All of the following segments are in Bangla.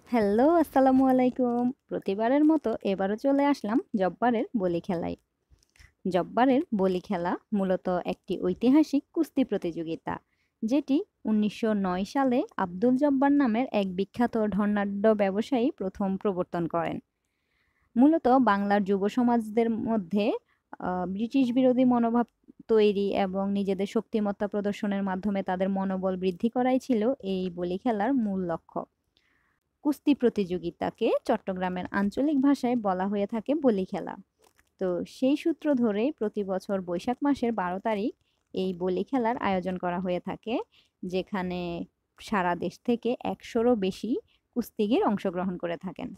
হ্যালো, আসসালামু আলাইকুম। প্রতিবারের মতো এবারও চলে আসলাম জব্বারের বলি খেলায়। জব্বারের বলি খেলা মূলত একটি ঐতিহাসিক কুস্তি প্রতিযোগিতা, যেটি ১৯০৯ সালে আব্দুল জব্বার নামের এক বিখ্যাত ধনাঢ্য ব্যবসায়ী প্রথম প্রবর্তন করেন। মূলত বাংলার যুব সমাজদের মধ্যে ব্রিটিশ বিরোধী মনোভাব তৈরি এবং নিজেদের শক্তিমত্তা প্রদর্শনের মাধ্যমে তাদের মনোবল বৃদ্ধি করাই ছিল এই বলি খেলার মূল লক্ষ্য। কুস্তি প্রতিযোগিতাকে চট্টগ্রামের আঞ্চলিক ভাষায় বলা হয়ে থাকে বলি খেলা। তো সেই সূত্র ধরেই প্রতি বছর বৈশাখ মাসের ১২ তারিখ এই বলি খেলার আয়োজন করা হয়ে থাকে, যেখানে সারা দেশ থেকে ১০০রও বেশি কুস্তিগীর অংশগ্রহণ করে থাকেন।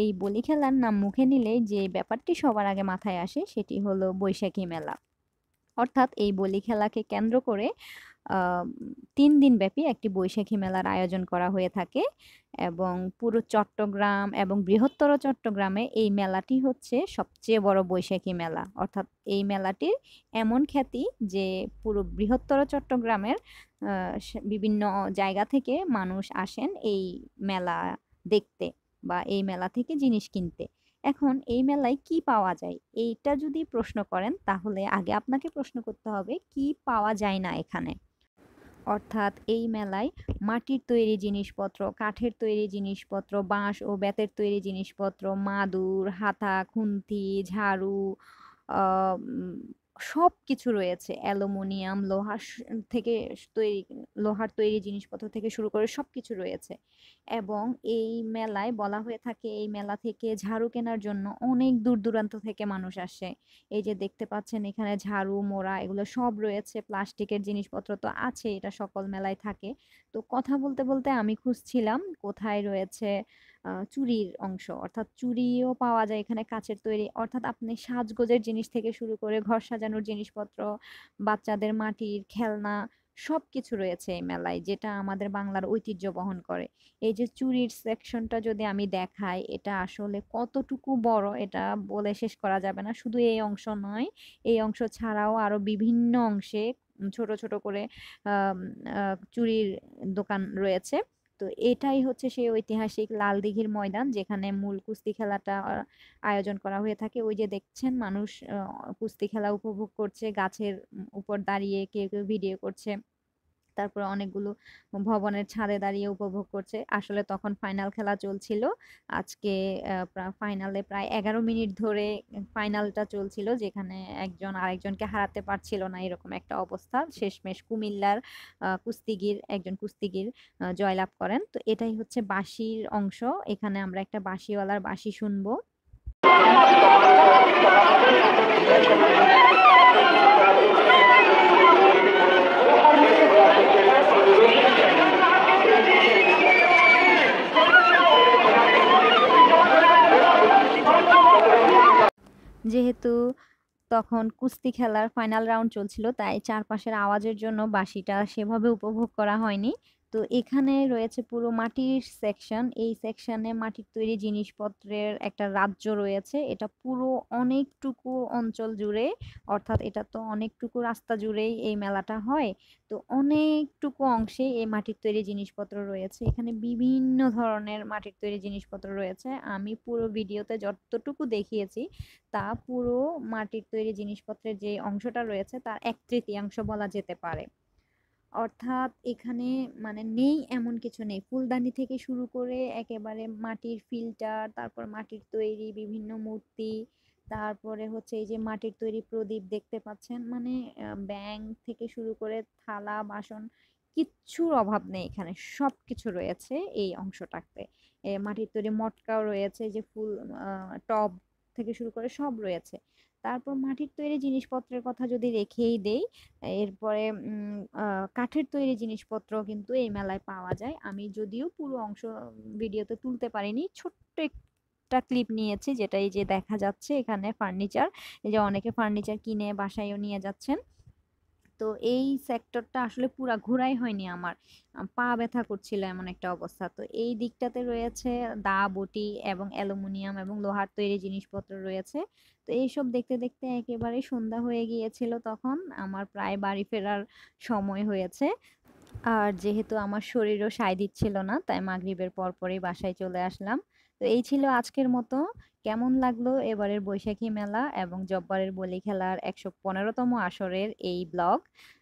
এই বলি খেলার নাম মুখে নিলেই যে ব্যাপারটি সবার আগে মাথায় আসে সেটি হলো বৈশাখী মেলা। অর্থাৎ এই বলি খেলাকে কেন্দ্র করে আ ৩ দিনব্যাপী একটি বৈশাখী মেলার আয়োজন করা হয়ে থাকে এবং পুরো চট্টগ্রাম এবং বৃহত্তর চট্টগ্রামে এই মেলাটি হচ্ছে সবচেয়ে বড় বৈশাখী মেলা। অর্থাৎ এই মেলাটির এমন খ্যাতি যে পুরো বৃহত্তর চট্টগ্রামের আ বিভিন্ন জায়গা থেকে মানুষ আসেন এই মেলা দেখতে বা এই মেলা থেকে জিনিস কিনতে। এখন এই মেলায় কি পাওয়া যায়? এইটা যদি প্রশ্ন করেন তাহলে আগে আপনাকে প্রশ্ন করতে হবে কি পাওয়া যায় না এখানে? অর্থাৎ এই মেলায় মাটির তৈরি জিনিসপত্র, কাঠের তৈরি জিনিসপত্র, বাঁশ ও বেতের তৈরি জিনিসপত্র, মাদুর, হাতা, খুন্তি, ঝাড়ু, আ উম সবকিছু রয়েছে। অ্যালুমিনিয়াম, থেকে তৈরি লোহার তৈরি জিনিসপত্র থেকে শুরু করে সবকিছু রয়েছে। এবং এই মেলায় বলা হয়ে থাকে এই মেলা থেকে ঝাড়ু কেনার জন্য অনেক দূর-দূরান্ত থেকে মানুষ আসে। এই যে দেখতে পাচ্ছেন এখানে ঝাড়ু, মোড়া এগুলো সব রয়েছে। প্লাস্টিকের জিনিসপত্র তো আছেই, এটা সকল মেলায় থাকে। তো কথা বলতে, বলতে আমি খুঁজছিলাম কোথায় রয়েছে চুড়ির অংশ। অর্থাৎ চুড়িও পাওয়া যায় এখানে কাঁচের তৈরি। অর্থাৎ আপনি সাজগোজের জিনিস থেকে শুরু করে ঘর সাজানোর জিনিসপত্র, বাচ্চাদের মাটির খেলনা সবকিছু রয়েছে এই মেলায়, যেটা আমাদের বাংলার ঐতিহ্য বহন করে। এই যে চুড়ির সেকশনটা যদি আমি দেখাই, এটা আসলে কতটুকু বড় এটা বলে শেষ করা যাবে না। শুধু এই অংশ নয়, এই অংশ ছাড়াও আরো বিভিন্ন অংশে ছোট, ছোট করে আম আ চুড়ির দোকান রয়েছে। তো এটাই হচ্ছে সেই ঐতিহাসিক লাল দিঘির ময়দান, যেখানে মূল কুস্তি খেলাটা আয়োজন করা হয়ে থাকে। ওই যে দেখছেন মানুষ কুস্তি খেলা উপভোগ করছে, গাছের উপর দাঁড়িয়ে কেউ, কেউ ভিডিও করছে। তারপরে অনেকগুলো ভবনের ছাদে দাঁড়িয়ে উপভোগ করছে। আসলে তখন ফাইনাল খেলা চলছিল। আজকে ফাইনালে প্রায় ১১ মিনিট ধরে ফাইনালটা চলছিল, যেখানে একজন আরেকজনকে হারাতে পারছিল না, এরকম একটা অবস্থা। শেষমেশ কুমিল্লার একজন কুস্তিগির জয়লাভ করেন। তো এটাই হচ্ছে বাঁশির অংশ। এখানে আমরা একটা বাঁশিওয়ালার বাঁশি শুনবো। যেহেতু তখন কুস্তি খেলার ফাইনাল রাউন্ড চলছিল, তাই চারপাশের আওয়াজের জন্য বাঁশিটা সেভাবে উপভোগ করা হয়নি। তো এখানে রয়েছে পুরো মাটির সেকশন। এই সেকশনে মাটির তৈরি জিনিসপত্রের একটা রাজ্য রয়েছে। এটা পুরো অনেকটুকু অঞ্চল জুড়ে, অর্থাৎ এটা তো অনেকটুকু রাস্তা জুড়েই এই মেলাটা হয়। তো অনেকটুকু অংশে এই মাটির তৈরি জিনিসপত্র রয়েছে। এখানে বিভিন্ন ধরনের মাটির তৈরি জিনিসপত্র রয়েছে। আমি পুরো ভিডিওতে যতটুকু দেখিয়েছি তা পুরো মাটির তৈরি জিনিসপত্রের যে অংশটা রয়েছে তার ১/৩ বলা যেতে পারে। অর্থাৎ এখানে মানে নেই এমন কিছু নেই। ফুলদানি থেকে শুরু করে একেবারে মাটির ফিল্টার, তারপর মাটির তৈরি বিভিন্ন মূর্তি, তারপরে হচ্ছে এই যে মাটির তৈরি প্রদীপ দেখতে পাচ্ছেন। মানে ব্যাঙ থেকে শুরু করে থালা, বাসন কিচ্ছুর অভাব নেই এখানে। সবকিছু রয়েছে এই অংশটাতে। মাটির তৈরি মটকাও রয়েছে, যে ফুল টব থেকে শুরু করে সব রয়েছে। তারপর মাটির তৈরি জিনিসপত্রের কথা যদি রেখেই দেই, এরপরে কাঠের তৈরি জিনিসপত্র কিন্তু এই মেলায় পাওয়া যায়। আমি যদিও পুরো অংশ ভিডিওতে তুলতে পারিনি, ছোট্ট একটা ক্লিপ নিয়েছি, যেটা এই যে দেখা যাচ্ছে এখানে ফার্নিচার। এই যে অনেকে ফার্নিচার কিনে বাসায়ও নিয়ে যাচ্ছেন। তো এই সেক্টরটা আসলে পুরা ঘোরাই হয়নি আমার। পা ব্যথা করছিল এমন একটা অবস্থা। তো এই দিকটাতে রয়েছে দা, বটি এবং অ্যালুমিনিয়াম এবং লোহার তৈরি জিনিসপত্র রয়েছে। তো এইসব দেখতে, দেখতে একেবারে সন্ধ্যা হয়ে গিয়েছিল তখন। আমার প্রায় বাড়ি ফেরার সময় হয়েছে। আর যেহেতু আমার শরীরও সায় দিচ্ছিল না, তাই মাগরিবের পরপরই বাসায় চলে আসলাম। তো এই ছিল আজকের মতো। কেমন লাগলো এবারের বৈশাখী মেলা এবং জব্বারের বলি খেলার ১১৫তম আসরের এই ব্লগ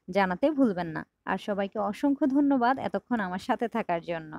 জানাতে ভুলবেন না। আর সবাইকে অসংখ্য ধন্যবাদ এতক্ষণ আমার সাথে থাকার জন্য।